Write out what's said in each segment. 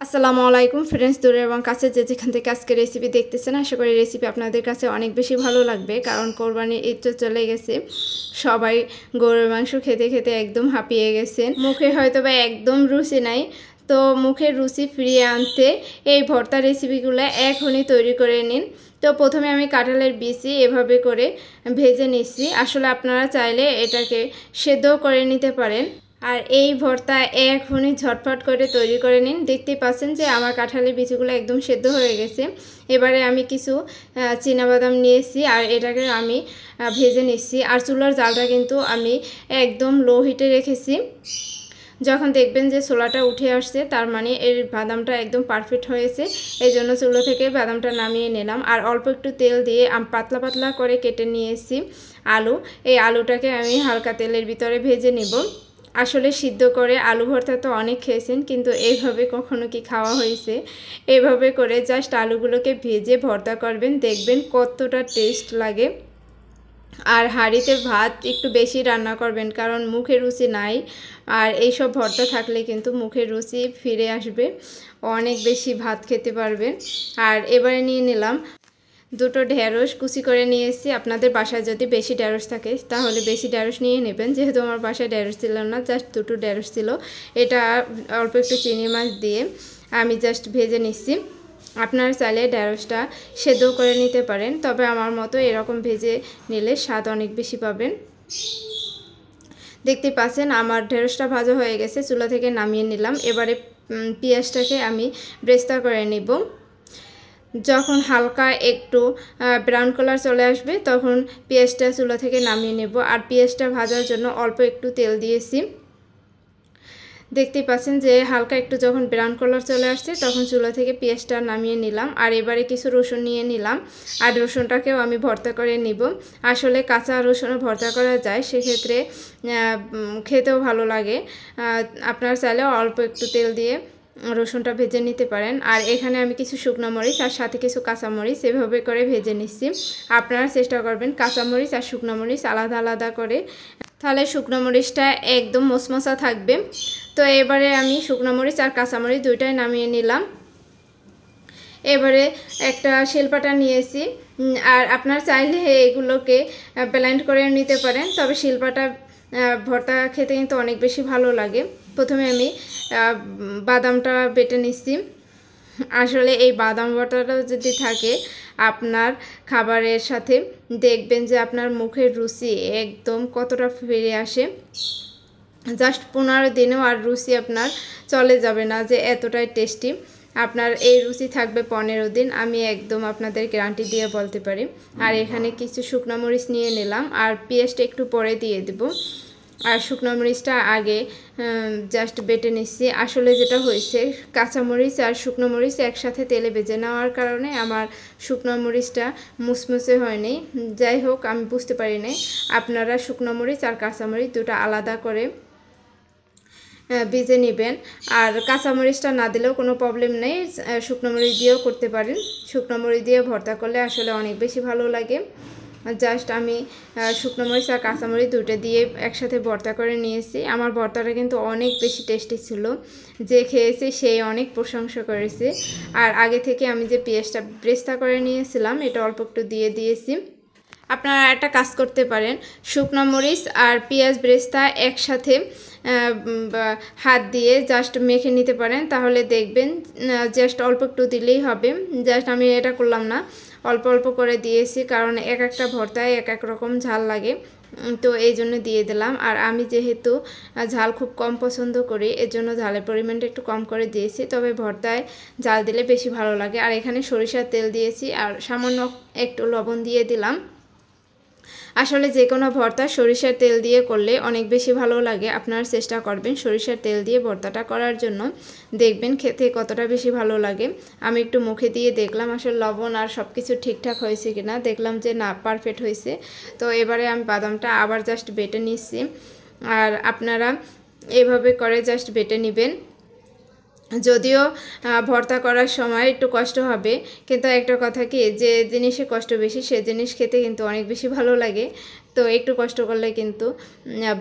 আসসালামু আলাইকুম ফ্রেন্ডস, দূরে এবং কাছে যে যেখান থেকে আজকে রেসিপি দেখতেছেন, আশা করি রেসিপি আপনাদের কাছে অনেক বেশি ভালো লাগবে। কারণ কোরবানির ঈদ তো চলে গেছে, সবাই গরুর মাংস খেতে খেতে একদম হাঁপিয়ে গেছেন। মুখে হয়তো বা একদম রুচি নাই, তো মুখের রুচি ফিরিয়ে আনতে এই ভর্তা রেসিপিগুলো এখনই তৈরি করে নিন। তো প্রথমে আমি কাঁঠালের বিচি এভাবে করে ভেজে নিচ্ছি। আসলে আপনারা চাইলে এটাকে সেদ্ধও করে নিতে পারেন। আর এই ভর্তা এখনই ঝটফট করে তৈরি করে নিন। দেখতেই পাচ্ছেন যে আমার কাঁঠালের বিচিগুলো একদম সেদ্ধ হয়ে গেছে। এবারে আমি কিছু চীনাবাদাম নিয়েছি আর এটাকে আমি ভেজে নিচ্ছি। আর চুলার জালটা কিন্তু আমি একদম লো হিটে রেখেছি। যখন দেখবেন যে ছোলাটা উঠে আসছে, তার মানে এর বাদামটা একদম পারফেক্ট হয়েছে। এই জন্য চুলো থেকে বাদামটা নামিয়ে নিলাম। আর অল্প একটু তেল দিয়ে পাতলা পাতলা করে কেটে নিয়েছি আলু। এই আলুটাকে আমি হালকা তেলের ভিতরে ভেজে নেব। আসলে সিদ্ধ করে আলু ভর্তা তো অনেক খেয়েছেন, কিন্তু এইভাবে কখনো কি খাওয়া হয়েছে? এইভাবে করে জাস্ট আলুগুলোকে ভেজে ভর্তা করবেন, দেখবেন কতটা টেস্ট লাগে। আর হাঁড়িতে ভাত একটু বেশি রান্না করবেন, কারণ মুখের রুচি নাই। আর এইসব ভর্তা থাকলে কিন্তু মুখের রুচি ফিরে আসবে, অনেক বেশি ভাত খেতে পারবেন। আর এবারে নিয়ে নিলাম দুটো ঢেঁড়স, কুচি করে নিয়েছি। আপনাদের বাসায় যদি বেশি ঢেঁড়স থাকে তাহলে বেশি ঢেঁড়স নিয়ে নেবেন। যেহেতু আমার বাসায় ঢেঁড়স ছিল না, জাস্ট দুটো ঢেঁড়স ছিল। এটা অল্প একটু চিংড়ি মাছ দিয়ে আমি জাস্ট ভেজে নিচ্ছি। আপনারা চাইলে ঢেঁড়সটা সেদ্ধ করে নিতে পারেন, তবে আমার মতো এরকম ভেজে নিলে স্বাদ অনেক বেশি পাবেন। দেখতে পাচ্ছেন আমার ঢেঁড়সটা ভাজা হয়ে গেছে, চুলা থেকে নামিয়ে নিলাম। এবারে পেঁয়াজটাকে আমি ব্রেস্তা করে নিব। যখন হালকা একটু ব্রাউন কালার চলে আসবে, তখন পেঁয়াজটা চুলা থেকে নামিয়ে নেব। আর পেঁয়াজটা ভাজার জন্য অল্প একটু তেল দিয়েছি। দেখতেই পাচ্ছেন যে হালকা একটু যখন ব্রাউন কালার চলে আসছে, তখন চুলা থেকে পেঁয়াজটা নামিয়ে নিলাম। আর এবারে কিছু রসুন নিয়ে নিলাম, আর রসুনটাকেও আমি ভর্তা করে নিব। আসলে কাঁচা রসুনও ভর্তা করা যায়, সেক্ষেত্রে খেতেও ভালো লাগে। আপনারা চাইলে অল্প একটু তেল দিয়ে রসুনটা ভেজে নিতে পারেন। আর এখানে আমি কিছু শুকনো মরিচ আর সাথে কিছু কাঁচামরিচ এভাবে করে ভেজে নিচ্ছি। আপনারা চেষ্টা করবেন কাঁচামরিচ আর শুকনো মরিচ আলাদা আলাদা করে, তাহলে শুকনো মরিচটা একদম মশমশা থাকবে। তো এবারে আমি শুকনো মরিচ আর কাঁচামরিচ দুইটাই নামিয়ে নিলাম। এবারে একটা শিলপাটা নিয়েছি, আর আপনারা চাইলে এগুলোকে ব্লেন্ড করে নিতে পারেন, তবে শিলপাটা ভর্তা খেতে কিন্তু অনেক বেশি ভালো লাগে। প্রথমে আমি বাদামটা বেটে নিচ্ছি। আসলে এই বাদাম বাটাটা যদি থাকে আপনার খাবারের সাথে, দেখবেন যে আপনার মুখের রুচি একদম কতটা ফিরে আসে। জাস্ট 15 দিনেও আর রুচি আপনার চলে যাবে না, যে এতটাই টেস্টি। আপনার এই রুচি থাকবে 15 দিন, আমি একদম আপনাদের গ্যারান্টি দিয়ে বলতে পারি। আর এখানে কিছু শুকনো মরিচ নিয়ে নিলাম, আর পেঁয়াজটা একটু পরে দিয়ে দেব। আর শুকনো মরিচটা আগে জাস্ট বেটে নিচ্ছি। আসলে যেটা হয়েছে, কাঁচামরিচ আর শুকনো মরিচ একসাথে তেলে ভেজে নেওয়ার কারণে আমার শুকনো মরিচটা মুসমুসে হয়নি। যাই হোক, আমি বুঝতে পারি নাই। আপনারা শুকনো মরিচ আর কাঁচামরিচ দুটো আলাদা করে ভেজে নেবেন। আর কাঁচামরিচটা না দিলেও কোনো প্রবলেম নেই, শুকনো মরিচ দিয়েও করতে পারেন। শুকনো মরিচ দিয়ে ভর্তা করলে আসলে অনেক বেশি ভালো লাগে। জাস্ট আমি শুকনো মরিচ আর কাঁচামরিচ দুটো দিয়ে একসাথে ভর্তা করে নিয়েছি। আমার ভর্তাটা কিন্তু অনেক বেশি টেস্টি ছিল, যে খেয়েছে সেই অনেক প্রশংসা করেছে। আর আগে থেকে আমি যে পেঁয়াজটা ব্রেস্তা করে নিয়েছিলাম, এটা অল্প একটু দিয়ে দিয়েছি। আপনারা একটা কাজ করতে পারেন, শুকনো মরিচ আর পেঁয়াজ ব্রেস্তা একসাথে হাত দিয়ে জাস্ট মেখে নিতে পারেন, তাহলে দেখবেন জাস্ট অল্প একটু দিলেই হবে। জাস্ট আমি এটা করলাম না, অল্প অল্প করে দিয়েছি, কারণ এক একটা ভর্তায় এক এক রকম ঝাল লাগে, তো এই জন্য দিয়ে দিলাম। আর আমি যেহেতু ঝাল খুব কম পছন্দ করি, এর জন্য ঝালের পরিমাণটা একটু কম করে দিয়েছি, তবে ভর্তায় ঝাল দিলে বেশি ভালো লাগে। আর এখানে সরিষার তেল দিয়েছি, আর সামান্য একটু লবণ দিয়ে দিলাম। আসলে যে কোনো ভর্তা সরিষার তেল দিয়ে করলে অনেক বেশি ভালো লাগে। আপনারা চেষ্টা করবেন সরিষার তেল দিয়ে ভর্তাটা করার জন্য, দেখবেন খেতে কতটা বেশি ভালো লাগে। আমি একটু মুখে দিয়ে দেখলাম আসলে লবণ আর সব কিছু ঠিকঠাক হয়েছে কিনা, দেখলাম যে না, পারফেক্ট হয়েছে। তো এবারে আমি বাদামটা আবার জাস্ট বেটে নিচ্ছি। আর আপনারা এভাবে করে জাস্ট বেটে নেবেন। যদিও ভর্তা করার সময় একটু কষ্ট হবে, কিন্তু একটা কথা কি, যে জিনিসে কষ্ট বেশি সে জিনিস খেতে কিন্তু অনেক বেশি ভালো লাগে। তো একটু কষ্ট করলে কিন্তু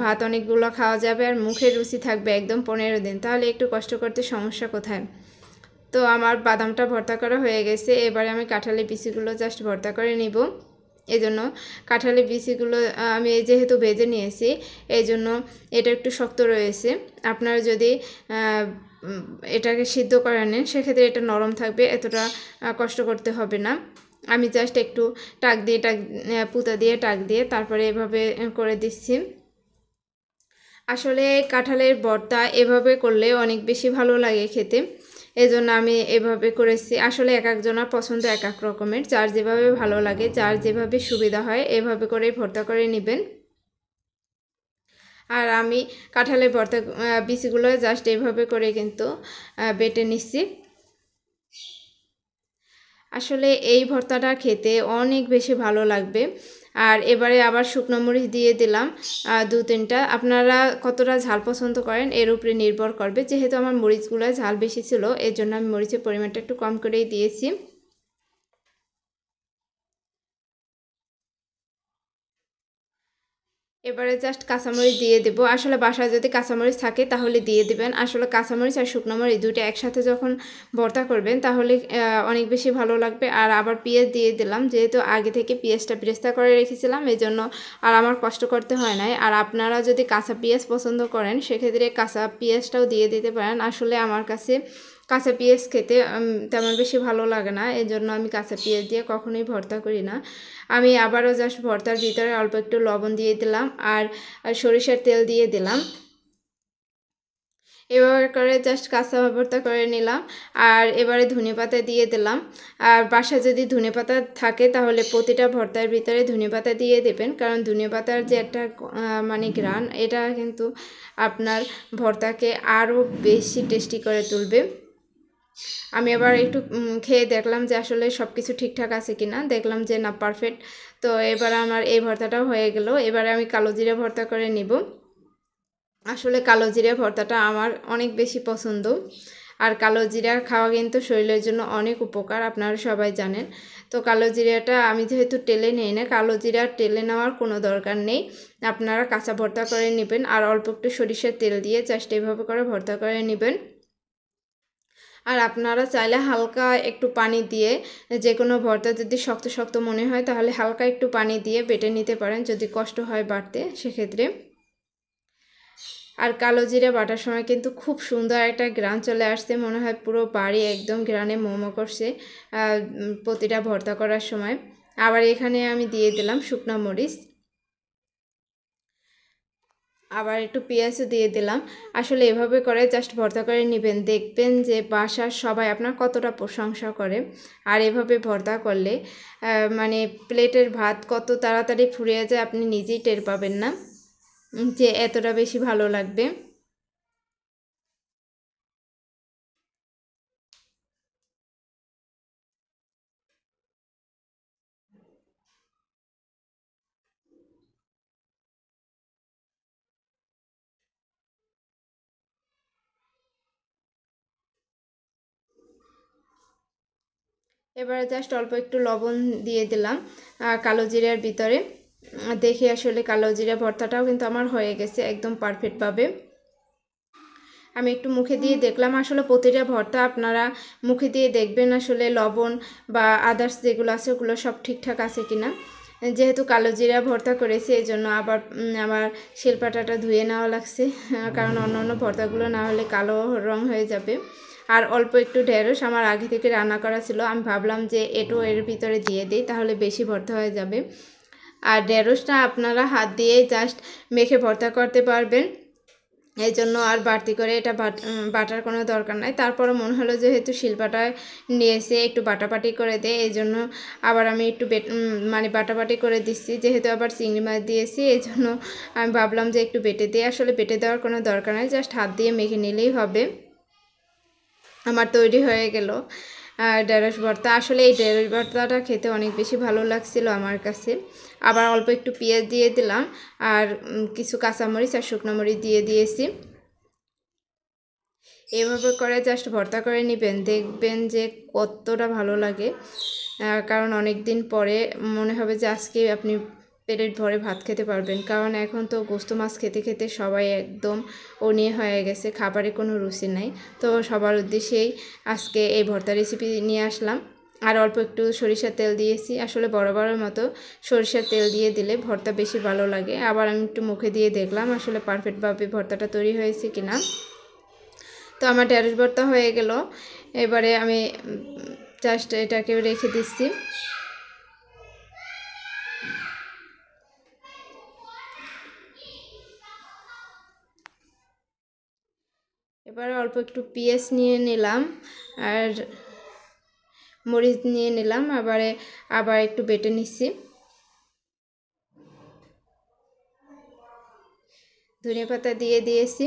ভাত অনেকগুলো খাওয়া যাবে, আর মুখের রুচি থাকবে একদম 15 দিন। তাহলে একটু কষ্ট করতে সমস্যা কোথায়? তো আমার বাদামটা ভর্তা করা হয়ে গেছে। এবারে আমি কাঁঠালের বিচিগুলো জাস্ট ভর্তা করে নিব। এই জন্য কাঁঠালের বিচিগুলো আমি যেহেতু ভেজে নিয়েছি, এই জন্য এটা একটু শক্ত রয়েছে। আপনারা যদি এটাকে সিদ্ধ করে নেন সেক্ষেত্রে এটা নরম থাকবে, এতটা কষ্ট করতে হবে না। আমি জাস্ট একটু পুঁতা দিয়ে টাক দিয়ে তারপরে এভাবে করে দিচ্ছি। আসলে কাঁঠালের ভর্তা এভাবে করলে অনেক বেশি ভালো লাগে খেতে, এজন্য আমি এভাবে করেছি। আসলে এক একজনের পছন্দ এক এক রকমের, যার যেভাবে ভালো লাগে, যার যেভাবে সুবিধা হয় এভাবে করেই ভর্তা করে নেবেন। আর আমি কাঁঠালের ভর্তা বিচিগুলো জাস্ট এইভাবে করে কিন্তু বেটে নিচ্ছি। আসলে এই ভর্তাটা খেতে অনেক বেশি ভালো লাগবে। আর এবারে আবার শুকনো মরিচ দিয়ে দিলাম 2-3টা। আপনারা কতটা ঝাল পছন্দ করেন এর উপরে নির্ভর করবে। যেহেতু আমার মরিচগুলো ঝাল বেশি ছিল, এর জন্য আমি মরিচের পরিমাণটা একটু কম করেই দিয়েছি। এবারে জাস্ট কাঁচামরিচ দিয়ে দেবো। আসলে বাসায় যদি কাঁচামরিচ থাকে তাহলে দিয়ে দিবেন। আসলে কাঁচামরিচ আর শুকনো মরিচ দুটো একসাথে যখন ভর্তা করবেন তাহলে অনেক বেশি ভালো লাগবে। আর আবার পেঁয়াজ দিয়ে দিলাম, যেহেতু আগে থেকে পেঁয়াজটা বেরেস্তা করে রেখেছিলাম, এই জন্য আর আমার কষ্ট করতে হয় নাই। আর আপনারা যদি কাঁচা পেঁয়াজ পছন্দ করেন সেক্ষেত্রে কাঁচা পেঁয়াজটাও দিয়ে দিতে পারেন। আসলে আমার কাছে কাঁচা পেঁয়াজ খেতে তেমন বেশি ভালো লাগে না, এই জন্য আমি কাঁচা পেঁয়াজ দিয়ে কখনোই ভর্তা করি না। আমি আবারও জাস্ট ভর্তার ভিতরে অল্প একটু লবণ দিয়ে দিলাম আর সরিষার তেল দিয়ে দিলাম। এভাবে করে জাস্ট কাঁচা ভর্তা করে নিলাম। আর এবারে ধনেপাতা দিয়ে দিলাম। আর বাসায় যদি ধনেপাতা থাকে তাহলে প্রতিটা ভর্তার ভিতরে ধনেপাতা দিয়ে দেবেন, কারণ ধনেপাতার যে একটা মানে ঘ্রাণ, এটা কিন্তু আপনার ভর্তাকে আরও বেশি টেস্টি করে তুলবে। আমি আবার একটু খেয়ে দেখলাম যে আসলে সব কিছু ঠিকঠাক আছে কিনা, দেখলাম যে না, পারফেক্ট। তো এবার আমার এই ভর্তাটাও হয়ে গেল। এবারে আমি কালো জিরা ভর্তা করে নিব। আসলে কালো জিরা ভর্তাটা আমার অনেক বেশি পছন্দ। আর কালো জিরা খাওয়া কিন্তু শরীরের জন্য অনেক উপকার, আপনারা সবাই জানেন। তো কালো জিরাটা আমি যেহেতু টেলে নেই না, কালো জিরা টেলে নেওয়ার কোনো দরকার নেই। আপনারা কাঁচা ভর্তা করে নেবেন আর অল্প একটু সরিষার তেল দিয়ে জাস্ট এইভাবে করে ভর্তা করে নেবেন। আর আপনারা চাইলে হালকা একটু পানি দিয়ে, যে কোনো ভর্তা যদি শক্ত শক্ত মনে হয় তাহলে হালকা একটু পানি দিয়ে বেটে নিতে পারেন, যদি কষ্ট হয় বাটতে সেক্ষেত্রে। আর কালো জিরা বাটার সময় কিন্তু খুব সুন্দর একটা ঘ্রাণ চলে আসছে, মনে হয় পুরো বাড়ি একদম ঘ্রাণে মোমো করছে প্রতিটা ভর্তা করার সময়। আবার এখানে আমি দিয়ে দিলাম শুকনো মরিচ, আবার একটু পেঁয়াজও দিয়ে দিলাম। আসলে এভাবে করে জাস্ট ভর্তা করে নেবেন, দেখবেন যে বাসার সবাই আপনার কতটা প্রশংসা করে। আর এভাবে ভর্তা করলে মানে প্লেটের ভাত কত তাড়াতাড়ি ফুরিয়ে যায় আপনি নিজেই টের পাবেন না যে এতটা বেশি ভালো লাগবে। এবারে জাস্ট অল্প একটু লবণ দিয়ে দিলাম কালো জিরার ভিতরে। দেখে আসলে কালো জিরা ভর্তাটাও কিন্তু আমার হয়ে গেছে একদম পারফেক্টভাবে। আমি একটু মুখে দিয়ে দেখলাম, আসলে প্রতিটা ভর্তা আপনারা মুখে দিয়ে দেখবেন আসলে লবণ বা আদার্স যেগুলো আছে ওগুলো সব ঠিকঠাক আছে কিনা। যেহেতু কালো জিরা ভর্তা করেছি এই জন্য আবার আমার শিলপাটাটা ধুয়ে নেওয়া লাগছে, কারণ অন্য ভর্তাগুলো না হলে কালো রং হয়ে যাবে। আর অল্প একটু ঢেঁড়স আমার আগে থেকে রান্না করা ছিল, আমি ভাবলাম যে এটাও এর ভিতরে দিয়ে দিই তাহলে বেশি ভর্তা হয়ে যাবে। আর ঢেঁড়সটা আপনারা হাত দিয়ে জাস্ট মেখে ভর্তা করতে পারবেন, এই জন্য আর বাড়তি করে এটা বাটার কোনো দরকার নাই। তারপরে মনে হলো যেহেতু শিলপাটায় নিয়ে এসে একটু বাটাবাটি করে দেয়, এই জন্য আবার আমি একটু মানে বাটাবাটি করে দিচ্ছি। যেহেতু আবার চিংড়ি মাছ দিয়েছি এই জন্য আমি ভাবলাম যে একটু বেটে দিই। আসলে বেটে দেওয়ার কোনো দরকার নাই, জাস্ট হাত দিয়ে মেখে নিলেই হবে। আমার তৈরি হয়ে গেল ঢেঁড়স ভর্তা। আসলে এই ঢেঁড়স ভর্তাটা খেতে অনেক বেশি ভালো লাগছিল আমার কাছে। আবার অল্প একটু পেঁয়াজ দিয়ে দিলাম আর কিছু কাঁচামরিচ আর শুকনো মরিচ দিয়ে দিয়েছি। এভাবে করে জাস্ট ভর্তা করে নেবেন, দেখবেন যে কতটা ভালো লাগে। কারণ অনেক দিন পরে মনে হবে যে আজকে আপনি পেট ভরে ভাত খেতে পারবেন। কারণ এখন তো গোস্ত মাছ খেতে খেতে সবাই একদম অনীহা হয়ে গেছে, খাবারে কোনো রুচি নাই। তো সবার উদ্দেশ্যেই আজকে এই ভর্তা রেসিপি নিয়ে আসলাম। আর অল্প একটু সরিষার তেল দিয়েছি। আসলে বরাবরের মতো সরিষার তেল দিয়ে দিলে ভর্তা বেশি ভালো লাগে। আবার আমি একটু মুখে দিয়ে দেখলাম আসলে পারফেক্টভাবে ভর্তাটা তৈরি হয়েছে কিনা। তো আমার ঢেঁড়স ভর্তা হয়ে গেল। এবারে আমি জাস্ট এটাকে রেখে দিচ্ছি। এবারে অল্প একটু পেঁয়াজ নিয়ে নিলাম আর মরিচ নিয়ে নিলাম, আবার একটু বেটে নিচ্ছি। ধনিয়া পাতা দিয়ে দিয়েছি।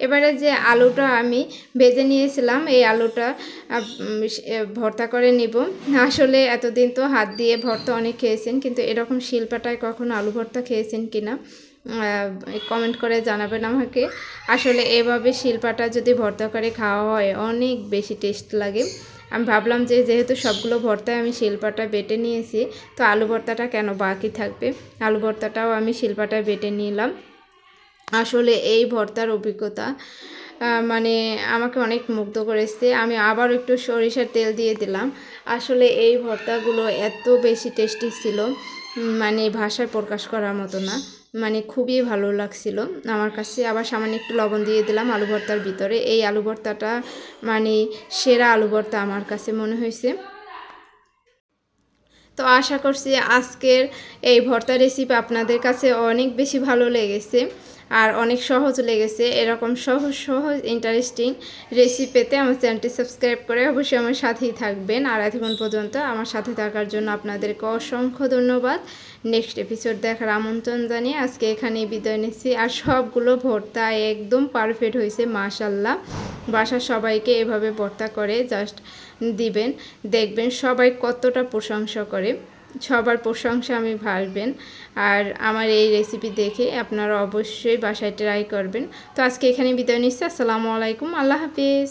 এবারে যে আলুটা আমি ভেজে নিয়েছিলাম এই আলুটা ভর্তা করে নিব। আসলে এতদিন তো হাত দিয়ে ভর্তা অনেক খেয়েছেন, কিন্তু এরকম শিলপাটায় কখনো আলু ভর্তা খেয়েছেন কিনা কমেন্ট করে জানাবেন আমাকে। আসলে এভাবে শিলপাটা যদি ভর্তা করে খাওয়া হয় অনেক বেশি টেস্ট লাগে। আমি ভাবলাম যে যেহেতু সবগুলো ভর্তায় আমি শিলপাটা বেটে নিয়েছি, তো আলু ভর্তাটা কেন বাকি থাকবে। আলু ভর্তাটাও আমি শিলপাটায় বেটে নিলাম। আসলে এই ভর্তার অভিজ্ঞতা মানে আমাকে অনেক মুগ্ধ করেছে। আমি আবার একটু সরিষার তেল দিয়ে দিলাম। আসলে এই ভর্তাগুলো এত বেশি টেস্টি ছিল, মানে ভাষায় প্রকাশ করার মতো না, মানে খুবই ভালো লাগছিল আমার কাছে। আবার সামান্য একটু লবণ দিয়ে দিলাম আলু ভর্তার ভিতরে। এই আলু ভর্তাটা মানে সেরা আলু ভর্তা আমার কাছে মনে হয়েছে। তো আশা করছি আজকের এই ভর্তা রেসিপি আপনাদের কাছে অনেক বেশি ভালো লেগেছে আর অনেক সহজ লেগেছে। এরকম সহজ ইন্টারেস্টিং রেসিপি পেতে আমার চ্যানেলটি সাবস্ক্রাইব করে অবশ্যই আমার সাথেই থাকবেন। আর এতক্ষণ পর্যন্ত আমার সাথে থাকার জন্য আপনাদেরকে অসংখ্য ধন্যবাদ। নেক্সট এপিসোড দেখার আমন্ত্রণ জানিয়ে আজকে এখানেই বিদায় নিচ্ছি। আর সবগুলো ভর্তা একদম পারফেক্ট হয়েছে মাশাআল্লাহ। বাসার সবাইকে এভাবে ভর্তা করে জাস্ট দিবেন, দেখবেন সবাই কতটা প্রশংসা করে। সবার প্রশংসা আমি ভাববেন। আর আমার এই রেসিপি দেখে আপনারা অবশ্যই বাসায় ট্রাই করবেন। তো আজকে এখানে বিদায় নিচ্ছি। আসসালামু আলাইকুম, আল্লাহ হাফিজ।